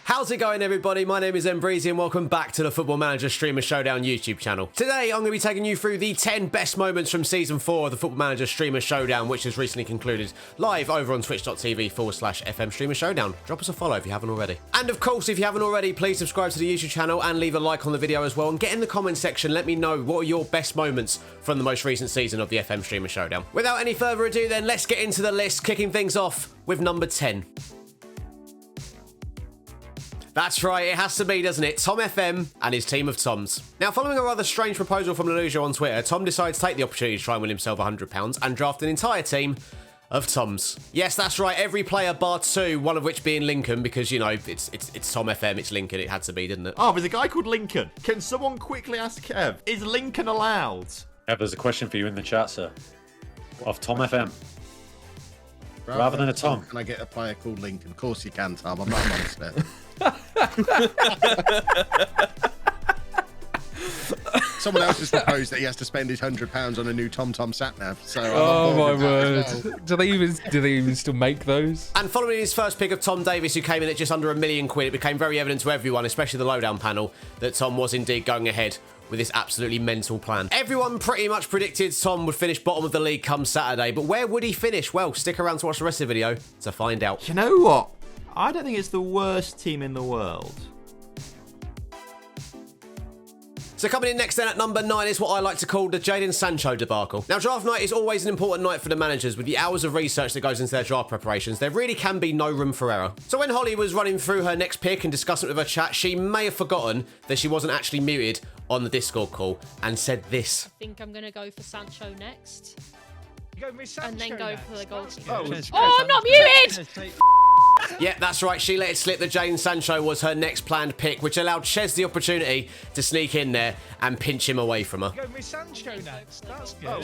How's it going, everybody? My name is M Breezy and welcome back to the Football Manager Streamer Showdown YouTube channel. Today I'm going to be taking you through the 10 best moments from Season 4 of the Football Manager Streamer Showdown, which has recently concluded live over on twitch.tv/FM Streamer Showdown. Drop us a follow if you haven't already. And of course, if you haven't already, please subscribe to the YouTube channel and leave a like on the video as well. And get in the comments section, let me know what are your best moments from the most recent season of the FM Streamer Showdown. Without any further ado then, let's get into the list, kicking things off with number 10. That's right, it has to be, doesn't it? Tom FM and his team of Toms. Now, following a rather strange proposal from Leluja on Twitter, Tom decides to take the opportunity to try and win himself £100 and draft an entire team of Toms. Yes, that's right, every player bar two, one of which being Lincoln, because, you know, it's Tom FM, it's Lincoln, it had to be, didn't it? Oh, there's a guy called Lincoln. Can someone quickly ask Kev, is Lincoln allowed? Kev, there's a question for you in the chat, sir. Of Tom FM. Rather than a Tom. Can I get a player called Lincoln? Of course you can, Tom. I'm not a monster. Someone else has proposed that he has to spend his £100 on a new TomTom sat nav. So oh my word! Well. Do they even still make those? And following his first pick of Tom Davis, who came in at just under £1 million, it became very evident to everyone, especially the lowdown panel, that Tom was indeed going ahead with this absolutely mental plan. Everyone pretty much predicted Tom would finish bottom of the league come Saturday, but where would he finish? Well, stick around to watch the rest of the video to find out. You know what? I don't think it's the worst team in the world. So coming in next then at number 9 is what I like to call the Jadon Sancho debacle. Now, draft night is always an important night for the managers. With the hours of research that goes into their draft preparations, there really can be no room for error. So when Holly was running through her next pick and discussing it with her chat, she may have forgotten that she wasn't actually muted on the Discord call and said this. I think I'm going to go for Sancho next. Sancho and then go next. for the goalkeeper. Oh, I'm not muted! Yeah, that's right. She let it slip that Jadon Sancho was her next planned pick, which allowed Ches the opportunity to sneak in there and pinch him away from her. Go with Sancho next. That's good. Oh,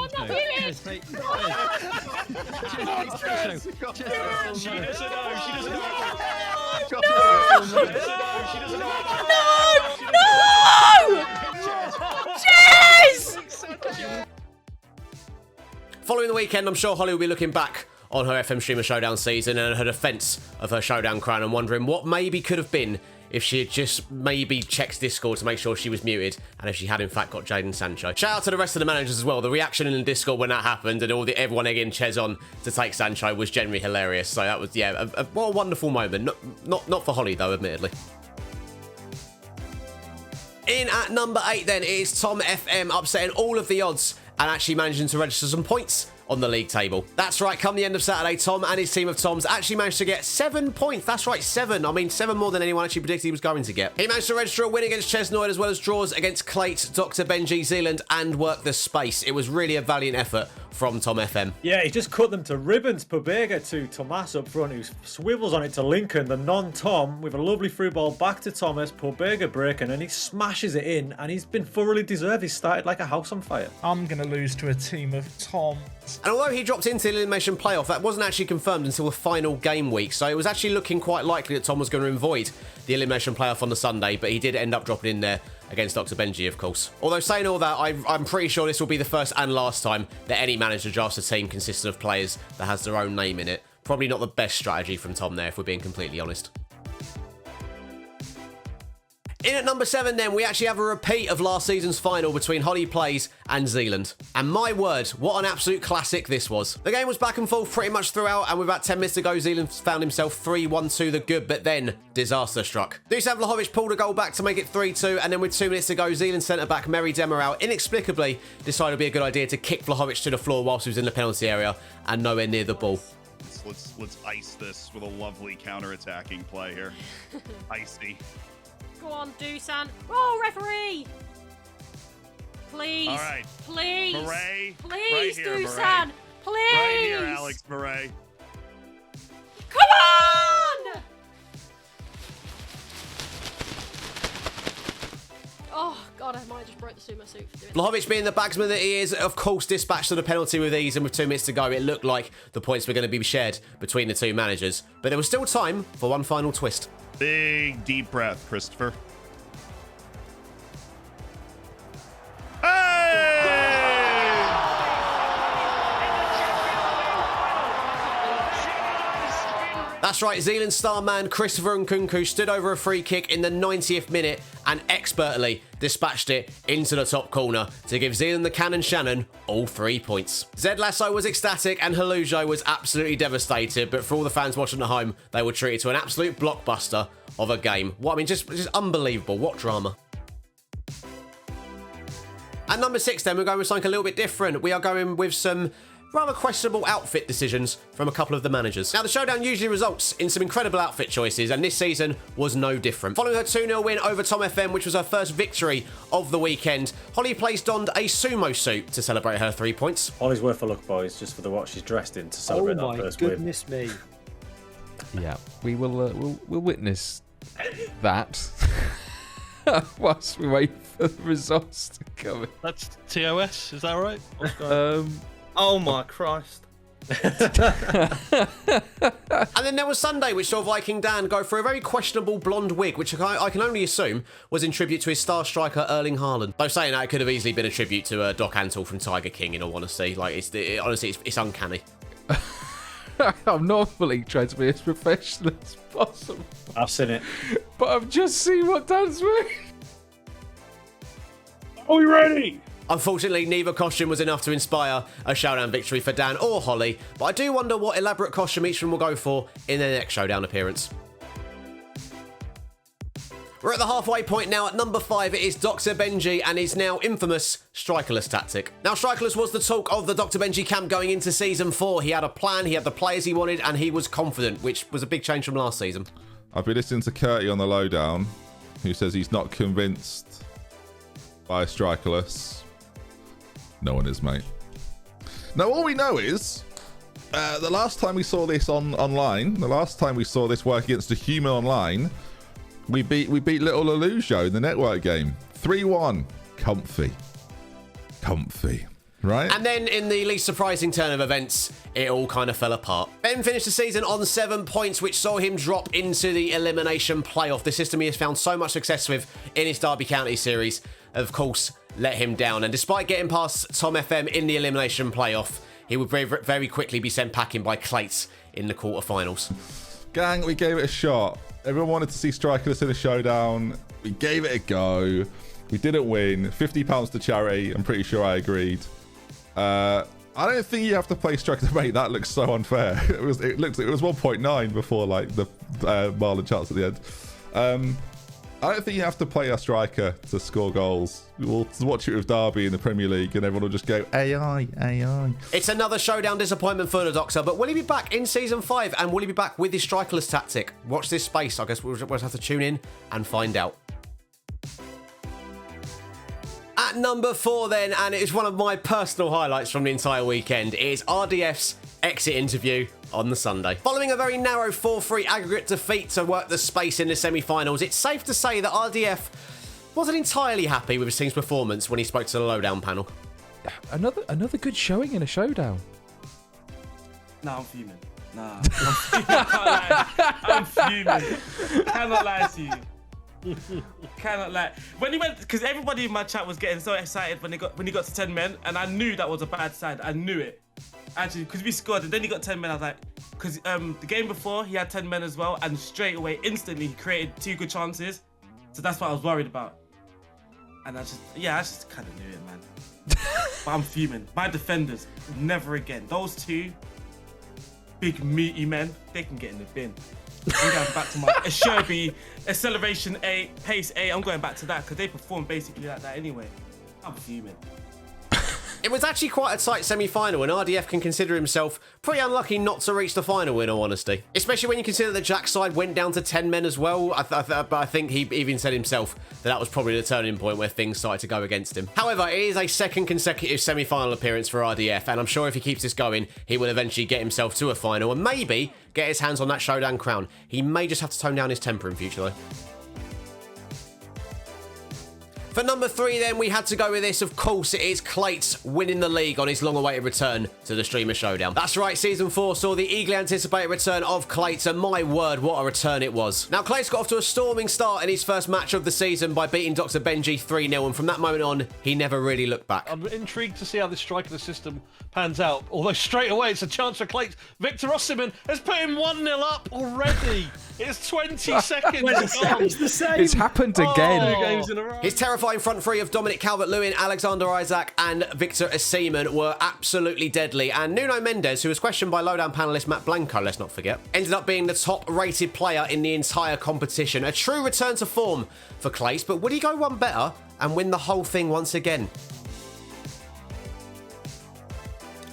I'm not muted! She doesn't know. She doesn't know. She doesn't know. No! Ches! Following the weekend, I'm sure Holly will be looking back on her FM Streamer Showdown season and her defence of her Showdown crown and wondering what maybe could have been if she had just maybe checked Discord to make sure she was muted and if she had in fact got Jadon Sancho. Shout out to the rest of the managers as well. The reaction in the Discord when that happened and everyone egging Ches on to take Sancho was generally hilarious. So that was, yeah, what a wonderful moment. Not for Holly though, admittedly. In at number 8 then, it is Tom FM upsetting all of the odds and actually managing to register some points on the league table. That's right, come the end of Saturday, Tom and his team of Toms actually managed to get 7 points. That's right, 7. I mean, 7 more than anyone actually predicted he was going to get. He managed to register a win against Chesnoid as well as draws against Klate, Dr. Benji, Zealand and work the space. It was really a valiant effort from Tom FM. Yeah, he just cut them to ribbons. Pobega to Tomas up front, who swivels on it to Lincoln, the non-Tom, with a lovely through ball back to Thomas. Pobega breaking, and he smashes it in, and he's been thoroughly deserved. He started like a house on fire. I'm going to lose to a team of Tom. And although he dropped into the elimination playoff, that wasn't actually confirmed until the final game week. So it was actually looking quite likely that Tom was going to avoid the elimination playoff on the Sunday, but he did end up dropping in there against Dr. Benji, of course. Although saying all that, I'm pretty sure this will be the first and last time that any manager drafts a team consisting of players that has their own name in it. Probably not the best strategy from Tom there, if we're being completely honest. In at number 7 then, we actually have a repeat of last season's final between Holly Plays and Zealand. And my word, what an absolute classic this was. The game was back and forth pretty much throughout, and with about 10 minutes to go, Zealand found himself 3-1 to the good, but then disaster struck. Dusan Vlahovic pulled a goal back to make it 3-2, and then with 2 minutes to go, Zealand centre-back Mary Demiral inexplicably decided it would be a good idea to kick Vlahovic to the floor whilst he was in the penalty area and nowhere near the ball. Let's ice this with a lovely counter-attacking play here. Icy. Go on, Dusan. Oh, referee! Please. All right. Please. Murray. Please, right here, Dusan. Murray. Please. Right here, Alex Murray. Come on! Oh, God, I might have just broke the sumo suit for doing that. Vlahovic, being the bagsman that he is, of course, dispatched to the penalty with ease, and with 2 minutes to go, it looked like the points were going to be shared between the two managers. But there was still time for one final twist. Big deep breath, Christopher. Hey! That's right, Zealand star man Christopher Nkunku stood over a free kick in the 90th minute and expertly dispatched it into the top corner to give Zealand the Cannon Shannon all 3 points. Zed Lasso was ecstatic and Halujo was absolutely devastated, but for all the fans watching at home, they were treated to an absolute blockbuster of a game. What I mean, just unbelievable. What drama. At number 6 then, we're going with something a little bit different. We are going with some rather questionable outfit decisions from a couple of the managers. Now, the showdown usually results in some incredible outfit choices, and this season was no different. Following her 2-0 win over Tom FM, which was her first victory of the weekend, Holly Place donned a sumo suit to celebrate her 3 points. Holly's worth a look, boys, just for the what she's dressed in to celebrate that first win. Oh my goodness me. Yeah, we will we'll witness that whilst we wait for the results to come in. That's TOS, is that right? Oh my Christ. And then there was Sunday, which saw Viking Dan go for a very questionable blonde wig, which I can only assume was in tribute to his star striker Erling Haaland. Though saying that, it could have easily been a tribute to Doc Antle from Tiger King, in all honesty. Like, honestly, it's uncanny. I'm normally trying to be as professional as possible. I've seen it. But I've just seen what Dan's wearing. Are we ready? Unfortunately, neither costume was enough to inspire a showdown victory for Dan or Holly, but I do wonder what elaborate costume each of them will go for in their next showdown appearance. We're at the halfway point now. At number 5, it is Dr. Benji and his now infamous strikerless tactic. Now, strikerless was the talk of the Dr. Benji camp going into Season 4. He had a plan, he had the players he wanted, and he was confident, which was a big change from last season. I've been listening to Curty on the lowdown, who says he's not convinced by strikerless. No one is, mate. Now, all we know is the last time we saw this online, the last time we saw this work against a human online, we beat little Alujo in the network game. 3-1. Comfy. Right? And then in the least surprising turn of events, it all kind of fell apart. Ben finished the season on 7 points, which saw him drop into the elimination playoff. The system he has found so much success with in his Derby County series, of course, let him down. And despite getting past Tom FM in the elimination playoff, he would very, very quickly be sent packing by Klate in the quarterfinals. Gang, we gave it a shot. Everyone wanted to see strikerless in a showdown. We gave it a go. We didn't win. £50 to charity. I'm pretty sure I agreed. I don't think you have to play striker. Mate, that looks so unfair. It was 1.9 before like the Marlon chance at the end. I don't think you have to play a striker to score goals. We'll watch it with Derby in the Premier League and everyone will just go, AI. It's another showdown disappointment for the Doctor, but will he be back in Season 5 and will he be back with his strikerless tactic? Watch this space. I guess we'll just have to tune in and find out. At number 4 then, and it is one of my personal highlights from the entire weekend, is RDF's exit interview on the Sunday. Following a very narrow 4-3 aggregate defeat to work the space in the semi-finals, it's safe to say that RDF wasn't entirely happy with his team's performance when he spoke to the lowdown panel. Another good showing in a showdown. Nah, I'm fuming. Nah. I'm fuming. Cannot lie to you. Cannot lie. When he went, because everybody in my chat was getting so excited when he got to 10 men, and I knew that was a bad side. I knew it. Actually, because we scored, and then he got 10 men. I was like, because the game before he had 10 men as well, and straight away, instantly, he created 2 good chances. So that's what I was worried about. And I just kind of knew it, man. But I'm fuming. My defenders, never again. Those 2 big meaty men, they can get in the bin. I'm going back to my Sherby, acceleration A, pace A. I'm going back to that because they perform basically like that anyway. I'm fuming. It was actually quite a tight semi-final, and RDF can consider himself pretty unlucky not to reach the final, in all honesty. Especially when you consider that Jack's side went down to 10 men as well. But I think he even said himself that was probably the turning point where things started to go against him. However, it is a second consecutive semi-final appearance for RDF, and I'm sure if he keeps this going, he will eventually get himself to a final and maybe get his hands on that showdown crown. He may just have to tone down his temper in future, though. For number 3 then, we had to go with this. Of course, it is Klate winning the league on his long-awaited return to the Streamer Showdown. That's right, Season 4 saw the eagerly anticipated return of Klate, and my word, what a return it was. Now, Klate's got off to a storming start in his first match of the season by beating Dr. Benji 3-0, and from that moment on, he never really looked back. I'm intrigued to see how this strikerless system pans out, although straight away it's a chance for Klate. Victor Osimhen has put him 1-0 up already. It's 20 seconds gone. It's the same. It's happened again. 2 games in a row. His terrifying front three of Dominic Calvert-Lewin, Alexander Isak and Victor Osimhen were absolutely deadly, and Nuno Mendes, who was questioned by Lowdown panellist Matt Blanco, let's not forget, ended up being the top rated player in the entire competition. A true return to form for Klate, but would he go one better and win the whole thing once again?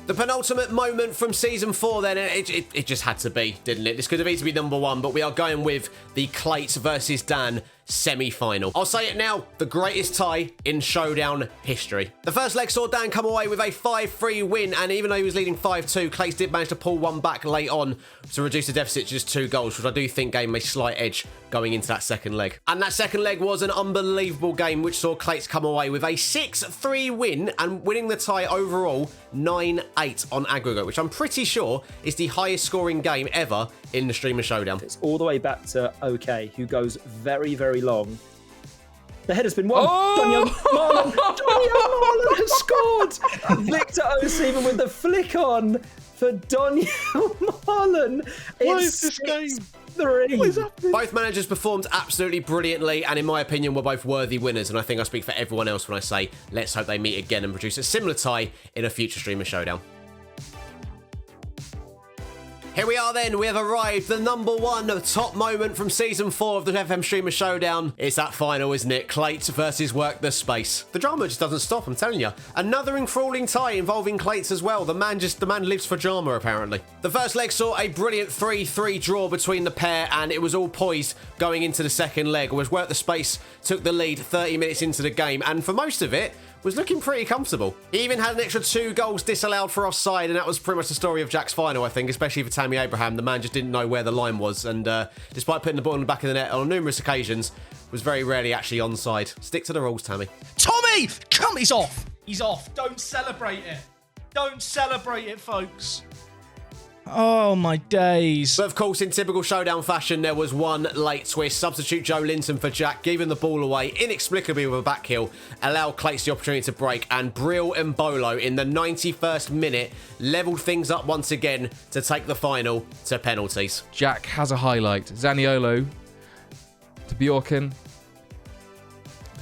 The penultimate moment from Season 4 then, it just had to be, didn't it? This could have easily been number 1, but we are going with the Klate versus Dan semi-final. I'll say it now, the greatest tie in Showdown history. The first leg saw Dan come away with a 5-3 win, and even though he was leading 5-2, Klate did manage to pull one back late on to reduce the deficit to just 2 goals, which I do think gave him a slight edge going into that second leg. And that second leg was an unbelievable game, which saw Klate come away with a 6-3 win and winning the tie overall 9-8 on aggregate, which I'm pretty sure is the highest scoring game ever in the Streamer Showdown. It's all the way back to OK, who goes very, very long. The header's been won. Oh! Donyell Marlon has scored. Victor Osimhen with the flick on for Donyell Marlon. What is this game? 3. What is happening? Both managers performed absolutely brilliantly, and in my opinion were both worthy winners, and I think I speak for everyone else when I say let's hope they meet again and produce a similar tie in a future Streamer Showdown. Here we are then, we have arrived, the number 1 top moment from Season 4 of the FM Streamer Showdown. It's that final, isn't it? Klate versus Work the Space. The drama just doesn't stop, I'm telling you. Another enthralling tie involving Klate as well. The man lives for drama, apparently. The first leg saw a brilliant 3-3 draw between the pair, and it was all poised going into the second leg, whereas Work the Space took the lead 30 minutes into the game, and for most of it, was looking pretty comfortable. He even had an extra 2 goals disallowed for offside, and that was pretty much the story of Jack's final, I think, especially for Tammy Abraham. The man just didn't know where the line was, and despite putting the ball in the back of the net on numerous occasions, was very rarely actually onside. Stick to the rules, Tammy. Tommy! Come, he's off. He's off. Don't celebrate it. Don't celebrate it, folks. Oh, my days. But of course, in typical Showdown fashion, there was one late twist. Substitute Joe Linton for Jack, giving the ball away inexplicably with a back heel, allowed Klate the opportunity to break, and Brill Mbolo in the 91st minute levelled things up once again to take the final to penalties. Jack has a highlight. Zaniolo to Bjorken.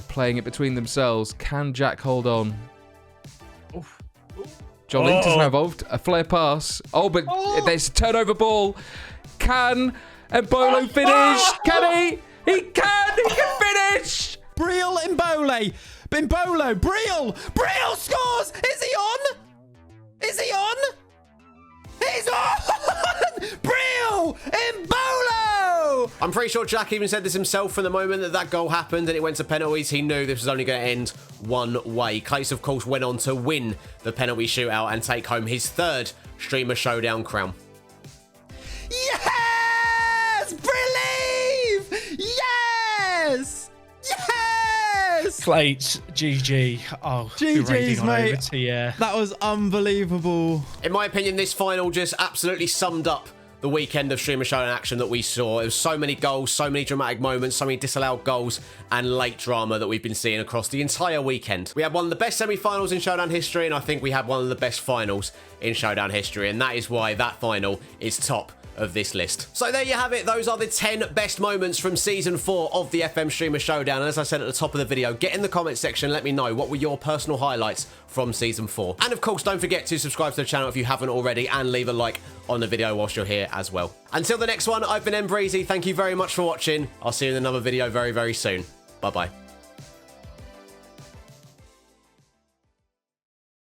Playing it between themselves. Can Jack hold on? John Linton's now involved. A flare pass. Oh, but there's a turnover ball. Can Mbolo finish? Can he? He can! He can finish! Brill Mbolo. Brill scores! Is he on? Is he on? He's on! Brill Mbolo! I'm pretty sure Jack even said this himself from the moment that goal happened and it went to penalties. He knew this was only going to end one way. Klate, of course, went on to win the penalty shootout and take home his 3rd Streamer Showdown crown. Yes! Believe! Yes! Yes! Klate, GG. Oh, GG's, mate. Over to you. That was unbelievable. In my opinion, this final just absolutely summed up the weekend of Streamer Showdown action that we saw. It was so many goals, so many dramatic moments, so many disallowed goals and late drama that we've been seeing across the entire weekend. We had one of the best semi-finals in Showdown history, and I think we had one of the best finals in Showdown history, and that is why that final is top of this list. So there you have it. Those are the 10 best moments from Season 4 of the FM Streamer Showdown. And as I said at the top of the video, get in the comments section and let me know what were your personal highlights from Season 4. And of course, don't forget to subscribe to the channel if you haven't already and leave a like on the video whilst you're here as well. Until the next one, I've been M Breezy. Thank you very much for watching. I'll see you in another video very, very soon. Bye-bye.